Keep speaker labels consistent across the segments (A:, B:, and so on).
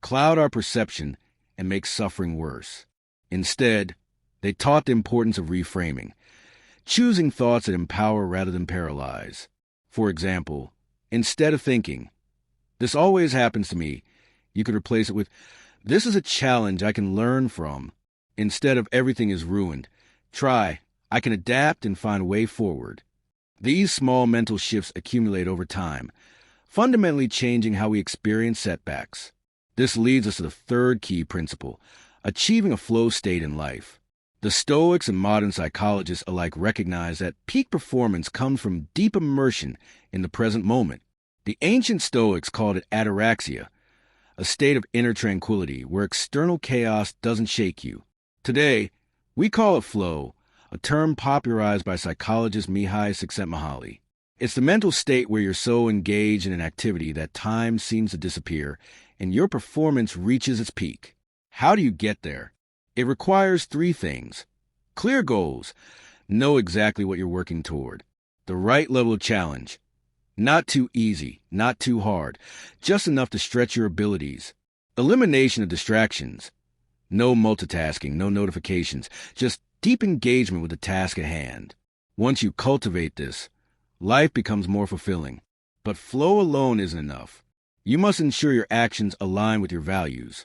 A: cloud our perception and make suffering worse. Instead, they taught the importance of reframing, choosing thoughts that empower rather than paralyze. For example, instead of thinking, "This always happens to me," you could replace it with, "This is a challenge I can learn from." Instead of "Everything is ruined," try, "I can adapt and find a way forward." These small mental shifts accumulate over time, fundamentally changing how we experience setbacks. This leads us to the third key principle, achieving a flow state in life. The Stoics and modern psychologists alike recognize that peak performance comes from deep immersion in the present moment. The ancient Stoics called it ataraxia, a state of inner tranquility where external chaos doesn't shake you. Today, we call it flow, a term popularized by psychologist Mihaly Csikszentmihalyi. It's the mental state where you're so engaged in an activity that time seems to disappear and your performance reaches its peak. How do you get there? It requires three things: clear goals, know exactly what you're working toward; the right level of challenge, not too easy, not too hard, just enough to stretch your abilities; elimination of distractions, no multitasking, no notifications, just deep engagement with the task at hand. Once you cultivate this, life becomes more fulfilling. But flow alone isn't enough. You must ensure your actions align with your values.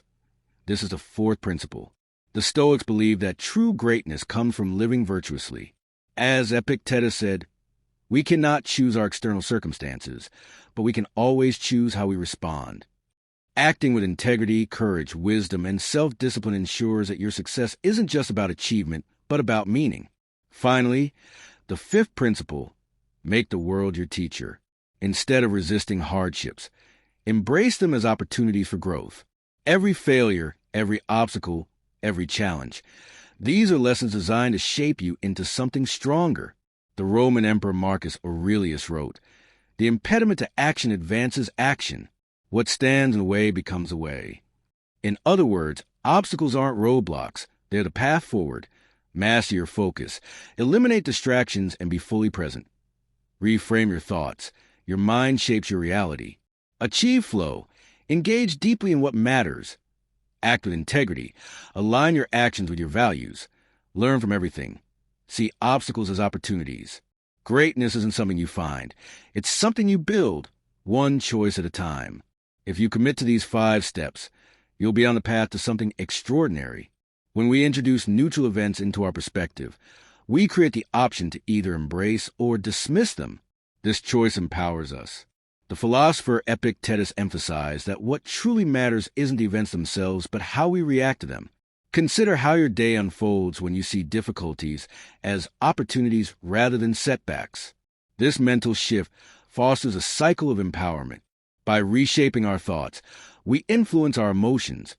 A: This is the fourth principle. The Stoics believe that true greatness comes from living virtuously. As Epictetus said, "We cannot choose our external circumstances, but we can always choose how we respond." Acting with integrity, courage, wisdom, and self-discipline ensures that your success isn't just about achievement, but about meaning. Finally, the fifth principle, make the world your teacher. Instead of resisting hardships, embrace them as opportunities for growth. Every failure, every obstacle, every challenge. These are lessons designed to shape you into something stronger. The Roman Emperor Marcus Aurelius wrote, "The impediment to action advances action. What stands in the way becomes a way." In other words, obstacles aren't roadblocks. They're the path forward. Master your focus. Eliminate distractions and be fully present. Reframe your thoughts. Your mind shapes your reality. Achieve flow. Engage deeply in what matters. Act with integrity. Align your actions with your values. Learn from everything. See obstacles as opportunities. Greatness isn't something you find. It's something you build, one choice at a time. If you commit to these 5 steps, you'll be on the path to something extraordinary. When we introduce neutral events into our perspective, we create the option to either embrace or dismiss them. This choice empowers us. The philosopher Epictetus emphasized that what truly matters isn't the events themselves, but how we react to them. Consider how your day unfolds when you see difficulties as opportunities rather than setbacks. This mental shift fosters a cycle of empowerment. By reshaping our thoughts, we influence our emotions,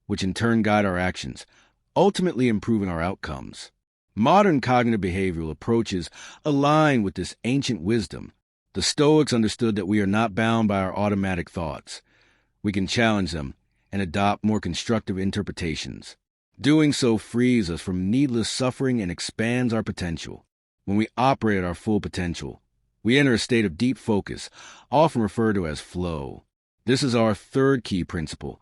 A: which in turn guide our actions, ultimately improving our outcomes. Modern cognitive behavioral approaches align with this ancient wisdom. The Stoics understood that we are not bound by our automatic thoughts. We can challenge them and adopt more constructive interpretations. Doing so frees us from needless suffering and expands our potential. When we operate at our full potential, we enter a state of deep focus, often referred to as flow. This is our third key principle,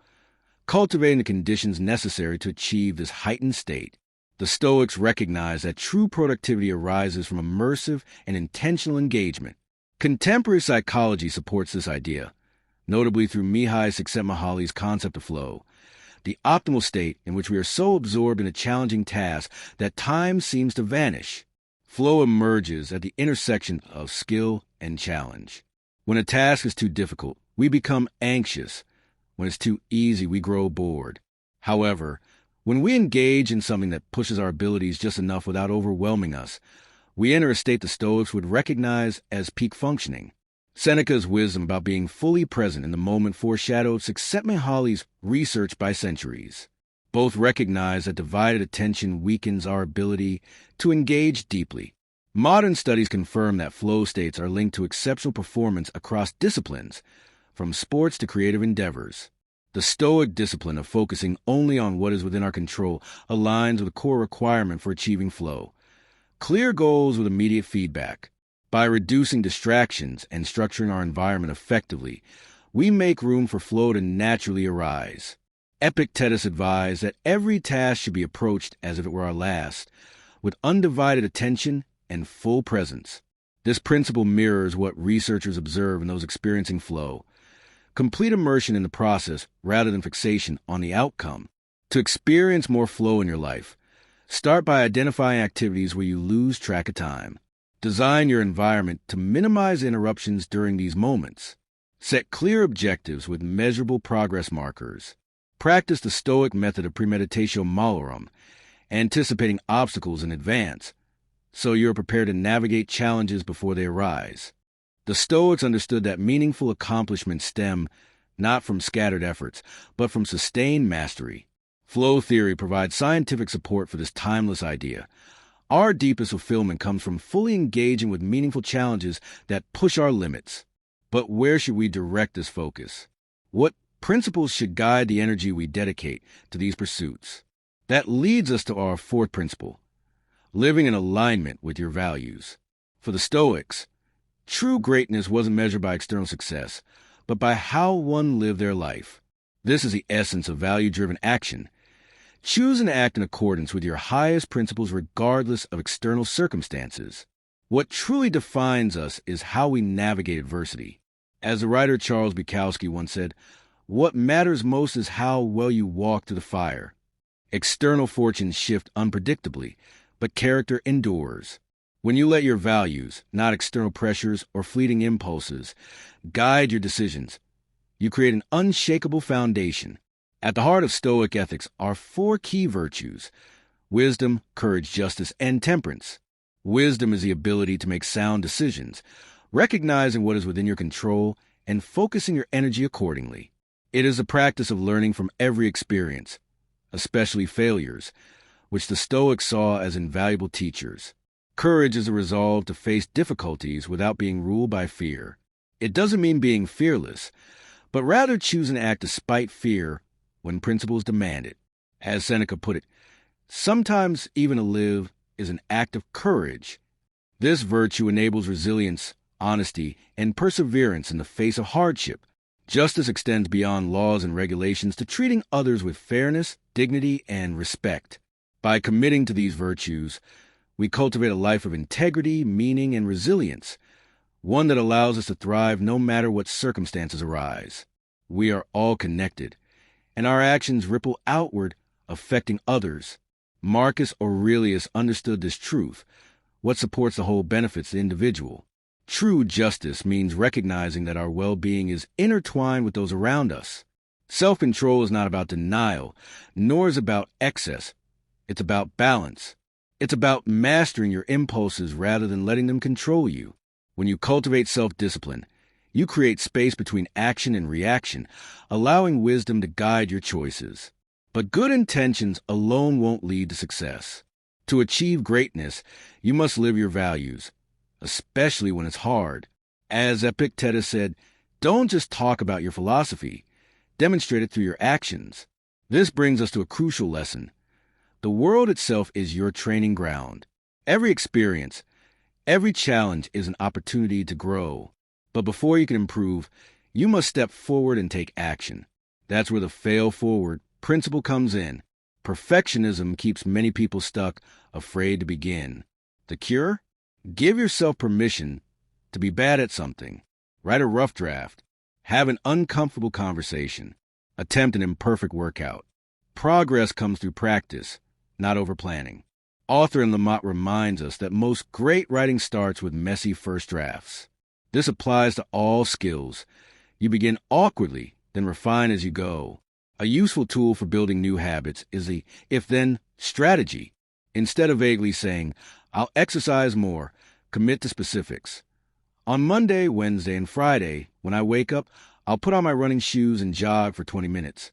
A: cultivating the conditions necessary to achieve this heightened state. The Stoics recognize that true productivity arises from immersive and intentional engagement. Contemporary psychology supports this idea, notably through Mihaly Csikszentmihalyi's concept of flow, the optimal state in which we are so absorbed in a challenging task that time seems to vanish. Flow emerges at the intersection of skill and challenge. When a task is too difficult, we become anxious. When it's too easy, we grow bored. However, when we engage in something that pushes our abilities just enough without overwhelming us, we enter a state the Stoics would recognize as peak functioning. Seneca's wisdom about being fully present in the moment foreshadowed Csikszentmihalyi's research by centuries. Both recognize that divided attention weakens our ability to engage deeply. Modern studies confirm that flow states are linked to exceptional performance across disciplines, from sports to creative endeavors. The Stoic discipline of focusing only on what is within our control aligns with a core requirement for achieving flow: clear goals with immediate feedback. By reducing distractions and structuring our environment effectively, we make room for flow to naturally arise. Epictetus advised that every task should be approached as if it were our last, with undivided attention and full presence. This principle mirrors what researchers observe in those experiencing flow. Complete immersion in the process rather than fixation on the outcome. To experience more flow in your life, start by identifying activities where you lose track of time. Design your environment to minimize interruptions during these moments. Set clear objectives with measurable progress markers. Practice the Stoic method of premeditatio malorum, anticipating obstacles in advance, so you're prepared to navigate challenges before they arise. The Stoics understood that meaningful accomplishments stem not from scattered efforts, but from sustained mastery. Flow theory provides scientific support for this timeless idea. Our deepest fulfillment comes from fully engaging with meaningful challenges that push our limits. But where should we direct this focus? What principles should guide the energy we dedicate to these pursuits? That leads us to our fourth principle, living in alignment with your values. For the Stoics, true greatness wasn't measured by external success, but by how one lived their life. This is the essence of value-driven action. Choose and act in accordance with your highest principles regardless of external circumstances. What truly defines us is how we navigate adversity. As the writer Charles Bukowski once said, what matters most is how well you walk through the fire. External fortunes shift unpredictably, but character endures. When you let your values, not external pressures or fleeting impulses, guide your decisions, you create an unshakable foundation. At the heart of Stoic ethics are four key virtues: wisdom, courage, justice, and temperance. Wisdom is the ability to make sound decisions, recognizing what is within your control and focusing your energy accordingly. It is the practice of learning from every experience, especially failures, which the Stoics saw as invaluable teachers. Courage is a resolve to face difficulties without being ruled by fear. It doesn't mean being fearless, but rather choosing to act despite fear when principles demand it. As Seneca put it, sometimes even to live is an act of courage. This virtue enables resilience, honesty, and perseverance in the face of hardship. Justice extends beyond laws and regulations to treating others with fairness, dignity, and respect. By committing to these virtues, we cultivate a life of integrity, meaning, and resilience, one that allows us to thrive no matter what circumstances arise. We are all connected, and our actions ripple outward, affecting others. Marcus Aurelius understood this truth. What supports the whole benefits the individual. True justice means recognizing that our well-being is intertwined with those around us. Self-control is not about denial, nor is it about excess. It's about balance. It's about mastering your impulses rather than letting them control you. When you cultivate self-discipline, you create space between action and reaction, allowing wisdom to guide your choices. But good intentions alone won't lead to success. To achieve greatness, you must live your values, especially when it's hard. As Epictetus said, don't just talk about your philosophy, demonstrate it through your actions. This brings us to a crucial lesson. The world itself is your training ground. Every experience, every challenge is an opportunity to grow. But before you can improve, you must step forward and take action. That's where the fail forward principle comes in. Perfectionism keeps many people stuck, afraid to begin. The cure? Give yourself permission to be bad at something. Write a rough draft. Have an uncomfortable conversation. Attempt an imperfect workout. Progress comes through practice, not overplanning. Author Lamott reminds us that most great writing starts with messy first drafts. This applies to all skills. You begin awkwardly, then refine as you go. A useful tool for building new habits is the if-then strategy. Instead of vaguely saying, I'll exercise more, commit to specifics. On Monday, Wednesday, and Friday, when I wake up, I'll put on my running shoes and jog for 20 minutes.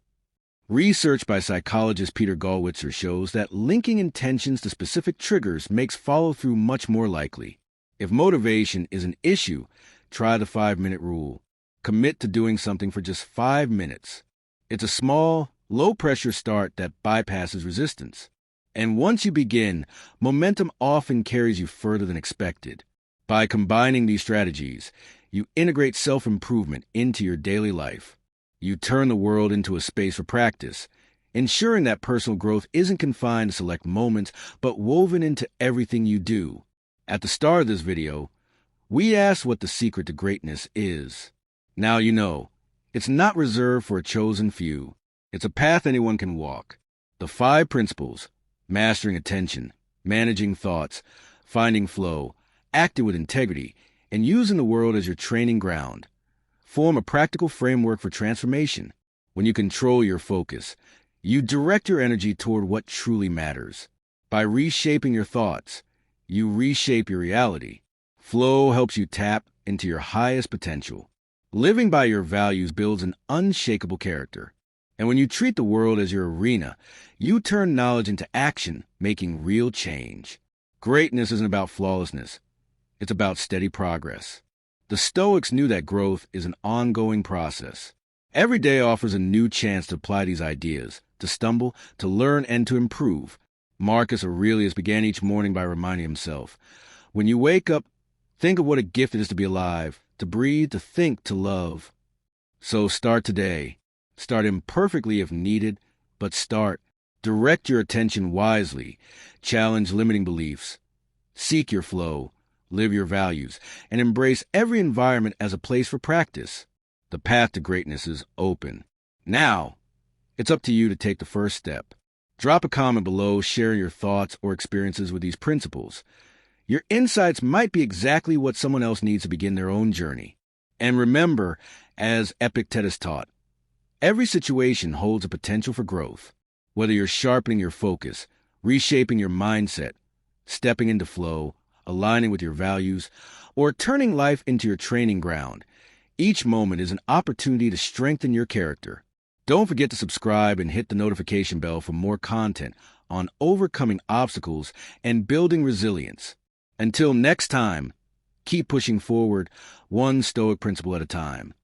A: Research by psychologist Peter Gollwitzer shows that linking intentions to specific triggers makes follow-through much more likely. If motivation is an issue, try the 5-minute rule. Commit to doing something for just 5 minutes. It's a small, low-pressure start that bypasses resistance. And once you begin, momentum often carries you further than expected. By combining these strategies, you integrate self-improvement into your daily life. You turn the world into a space for practice, ensuring that personal growth isn't confined to select moments, but woven into everything you do. At the start of this video, we asked what the secret to greatness is. Now you know. It's not reserved for a chosen few. It's a path anyone can walk. The 5 principles: mastering attention, managing thoughts, finding flow, acting with integrity, and using the world as your training ground, form a practical framework for transformation. When you control your focus, you direct your energy toward what truly matters. By reshaping your thoughts, you reshape your reality. Flow helps you tap into your highest potential. Living by your values builds an unshakable character. And when you treat the world as your arena, you turn knowledge into action, making real change. Greatness isn't about flawlessness. It's about steady progress. The Stoics knew that growth is an ongoing process. Every day offers a new chance to apply these ideas, to stumble, to learn, and to improve. Marcus Aurelius began each morning by reminding himself, when you wake up, think of what a gift it is to be alive, to breathe, to think, to love. So start today. Start imperfectly if needed, but start. Direct your attention wisely. Challenge limiting beliefs. Seek your flow. Live your values. And embrace every environment as a place for practice. The path to greatness is open. Now, it's up to you to take the first step. Drop a comment below sharing your thoughts or experiences with these principles. Your insights might be exactly what someone else needs to begin their own journey. And remember, as Epictetus taught, every situation holds a potential for growth. Whether you're sharpening your focus, reshaping your mindset, stepping into flow, aligning with your values, or turning life into your training ground, each moment is an opportunity to strengthen your character. Don't forget to subscribe and hit the notification bell for more content on overcoming obstacles and building resilience. Until next time, keep pushing forward, one Stoic principle at a time.